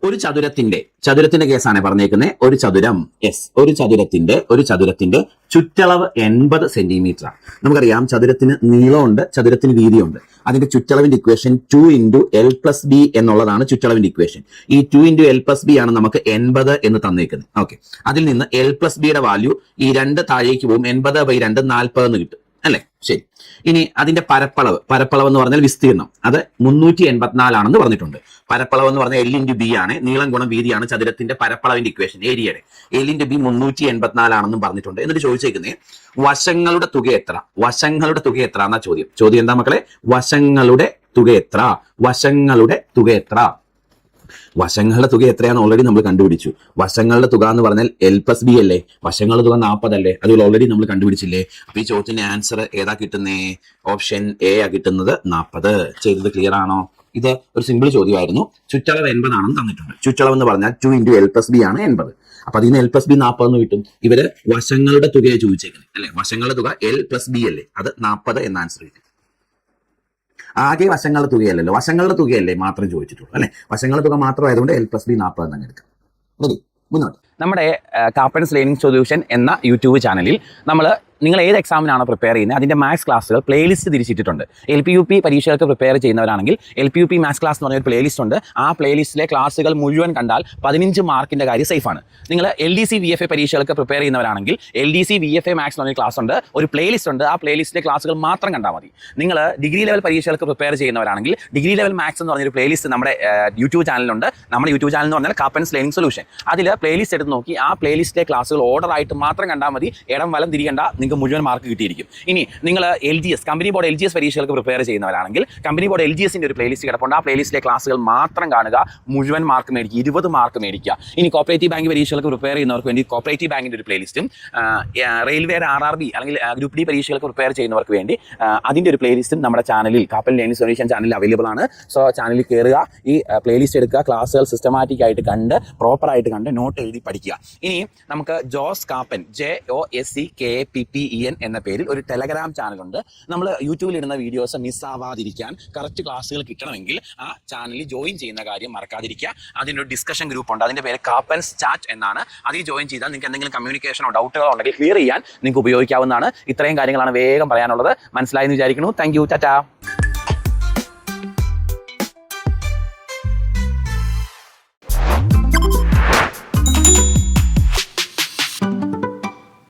ഒരു ചതുരത്തിന്റെ കേസാണ് പറഞ്ഞേക്കുന്നത്. ഒരു ചതുരം ഒരു ചതുരത്തിന്റെ ചുറ്റളവ് 80 സെന്റിമീറ്റർ ആണ്. നമുക്കറിയാം ചതുരത്തിന് നീളമുണ്ട്, ചതുരത്തിന് വീതിയുണ്ട്. അതിന്റെ ചുറ്റളവിന്റെ ഇക്വേഷൻ 2 × L + B എന്നുള്ളതാണ് ചുറ്റളവിന്റെ ഇക്വേഷൻ. ഈ 2 × L + B ആണ് നമുക്ക് 80 എന്ന് തന്നേക്കുന്നത്. ഓക്കെ, അതിൽ നിന്ന് L + B യുടെ വാല്യൂ ഈ 2 താഴേക്ക് പോകും. 80/2 40 എന്ന് കിട്ടും അല്ലെ? ശരി. ഇനി അതിന്റെ പരപ്പളവ് എന്ന് പറഞ്ഞാൽ വിസ്തീർണം, അത് 384 ആണെന്ന് പറഞ്ഞിട്ടുണ്ട്. പരപ്പളവ് എന്ന് പറഞ്ഞാൽ L × B ആണ്, നീളം ഗുണം വീതിയാണ് ചതുരത്തിന്റെ പരപ്പളവിന്റെ ഇക്വേഷൻ, ഏരിയയുടെ. L × B 384 ആണെന്നും പറഞ്ഞിട്ടുണ്ട്. എന്നിട്ട് ചോദിച്ചേക്കുന്നേ വശങ്ങളുടെ തുക എത്ര എന്നാ ചോദ്യം എന്താ മക്കളെ? വശങ്ങളുടെ തുക എത്ര? വശങ്ങളുടെ തുക എത്രയാണെന്ന് ഓൾറെഡി നമ്മൾ കണ്ടുപിടിച്ചു. വശങ്ങളുടെ തുക എന്ന് പറഞ്ഞാൽ L + B അല്ലേ? വശങ്ങളുടെ തുക 40 അല്ലേ? അത് ഓൾറെഡി നമ്മൾ കണ്ടുപിടിച്ചില്ലേ? അപ്പൊ ഈ ചോദ്യത്തിന്റെ ആൻസർ ഏതാ കിട്ടുന്നേ? ഓപ്ഷൻ എ ആ കിട്ടുന്നത് 40. ചെയ്തത് ക്ലിയർ ആണോ? ഇത് ഒരു സിമ്പിൾ ചോദ്യമായിരുന്നു. ചുറ്റളവ് 80 ആണെന്ന് തന്നിട്ടുണ്ട്. ചുറ്റളവ് എന്ന് പറഞ്ഞാൽ 2 × L + B ആണ് 80. അപ്പൊ അതിന് L + B 40 എന്ന് കിട്ടും. ഇവര് വശങ്ങളുടെ തുകയെ ചോദിച്ചേക്കുന്നത് അല്ലെ? വശങ്ങളുടെ തുക L + B അല്ലേ? അത് 40 എന്ന ആൻസർ കിട്ടും. ആകെ വശങ്ങളുടെ തുകയല്ലല്ലോ, വശങ്ങളുടെ തുകയല്ലേ മാത്രം ചോദിച്ചിട്ടുള്ളൂ അല്ലെ? വശങ്ങളുടെ തുക മാത്രമായതുകൊണ്ട് L + B 40 എന്നങ്ങ് എടുക്കാം. മതി, മുന്നോട്ട്. നമ്മുടെ കാപ്പൻസ് ലേണിംഗ് സൊല്യൂഷൻ എന്ന യൂട്യൂബ് ചാനലിൽ നിങ്ങൾ ഏത് എക്സാമിനാണോ പ്രിപ്പയർ ചെയ്യുന്നത് അതിൻ്റെ മാത്സ് ക്ലാസ്സുകൾ പ്ലേലിസ്റ്റ് തിരിച്ചിട്ടിട്ടുണ്ട്. LPUP പരീക്ഷകൾക്ക് പ്രിപ്പയർ ചെയ്യുന്നവരാണെങ്കിൽ LPUP മാത്സ് ക്ലാസ് എന്ന് പറഞ്ഞൊരു പ്ലേലിസ്റ്റ് ഉണ്ട്. ആ പ്ലേലിസ്റ്റിലെ ക്ലാസ്സുകൾ മുഴുവൻ കണ്ടാൽ 15 മാർക്കിൻ്റെ കാര്യം സേഫാണ്. നിങ്ങൾ LDC VFA പരീക്ഷകൾക്ക് പ്രിപ്പയർ ചെയ്യുന്നവരാണെങ്കിൽ LDC VFA മാത്സ് എന്ന് പറഞ്ഞൊരു ക്ലാസ് ഉണ്ട്, ഒരു പ്ലേലിസ്റ്റ് ഉണ്ട്. ആ പ്ലേലിസ്റ്റിലെ ക്ലാസ്സുകൾ മാത്രം കണ്ടാൽ മതി. നിങ്ങൾ ഡിഗ്രി ലെവൽ പരീക്ഷകൾക്ക് പ്രിപ്പയർ ചെയ്യുന്നവരാണെങ്കിൽ ഡിഗ്രി ലെവൽ മാത്സ് എന്ന് പറഞ്ഞൊരു പ്ലേലിസ്റ്റ് നമ്മുടെ യൂട്യൂബ് ചാനലുണ്ട്. നമ്മുടെ യൂട്യൂബ് ചാനൽ എന്ന് പറഞ്ഞാൽ കാപ്പൻസ് ലേണിംഗ് സൊല്യൂഷൻ. അതിൽ പ്ലേലിസ്റ്റ് എടുത്ത് നോക്കി ആ പ്ലേലിസ്റ്റിലെ ക്ലാസ്സുകൾ ഓർഡറായിട്ട് മാത്രം കണ്ടാൽ മതി. ഇടം വലം തിരികണ്ട, മുഴുവൻ മാർക്ക് കിട്ടിയിരിക്കും. ഇനി നിങ്ങൾ LGS കമ്പനി ബോർഡ് LGS പരീക്ഷകൾക്ക് പ്രിപ്പയർ ചെയ്യുന്നവരാണെങ്കിൽ കമ്പനി ബോർഡ് LGSന്റെ ഒരു പ്ലേലിസ്റ്റ് കിടപ്പുണ്ട്. ആ പ്ലേലിസ്റ്റിലെ ക്ലാസ്സുകൾ മാത്രം കാണുക, മുഴുവൻ മാർക്ക് മേടിക്കുക, 20 മാർക്ക് മേടിക്കുക. ഇനി കോപ്പറേറ്റീവ് ബാങ്ക് പരീക്ഷകൾക്ക് പ്രിപ്പയർ ചെയ്യുന്നവർക്ക് വേണ്ടി കോപ്പറേറ്റീവ് ബാങ്കിന്റെ ഒരു പ്ലേലിസ്റ്റും, റെയിൽവേയുടെ RRB അല്ലെങ്കിൽ ഗ്രൂപ്പ് ഡി പരീക്ഷകൾക്ക് പ്രിപ്പയർ ചെയ്യുന്നവർക്ക് വേണ്ടി അതിന്റെ ഒരു പ്ലേലിസ്റ്റും നമ്മുടെ ചാനലിൽ കാപ്പൻ ലേണിംഗ് സൊല്യൂഷൻ ചാനലിൽ അവൈലബിൾ ആണ്. സോ ചാനലിൽ കയറുക, ഈ പ്ലേലിസ്റ്റ് എടുക്കുക, ക്ലാസ്സുകൾ സിസ്റ്റമാറ്റിക് ആയിട്ട് കണ്ട് പ്രോപ്പറായിട്ട് കണ്ട് നോട്ട് എഴുതി പഠിക്കുക. ഇനി നമുക്ക് ജോസ് കാപ്പൻ JOSCKAPPEN എന്ന പേരിൽ ഒരു ടെലഗ്രാം ചാനലുണ്ട്. നമ്മൾ യൂട്യൂബിൽ ഇടുന്ന വീഡിയോസ് മിസ്സാവാതിരിക്കാൻ, കറക്റ്റ് ക്ലാസ്സുകൾ കിട്ടണമെങ്കിൽ ആ ചാനലിൽ ജോയിൻ ചെയ്യുന്ന കാര്യം മറക്കാതിരിക്കുക. അതിൻ്റെ ഒരു ഡിസ്കഷൻ ഗ്രൂപ്പ് ഉണ്ട്, അതിൻ്റെ പേര് കാപ്പൻസ് ചാറ്റ് എന്നാണ്. അതിൽ ജോയിൻ ചെയ്താൽ നിങ്ങൾക്ക് എന്തെങ്കിലും കമ്മ്യൂണിക്കേഷനോ ഡൗട്ടുകളോ ഉണ്ടെങ്കിൽ ക്ലിയർ ചെയ്യാൻ നിങ്ങൾക്ക് ഉപയോഗിക്കാവുന്നതാണ്. ഇത്രയും കാര്യങ്ങളാണ് വേഗം പറയാനുള്ളത്. മനസ്സിലായെന്ന് വിചാരിക്കുന്നു. Thank you, Tata.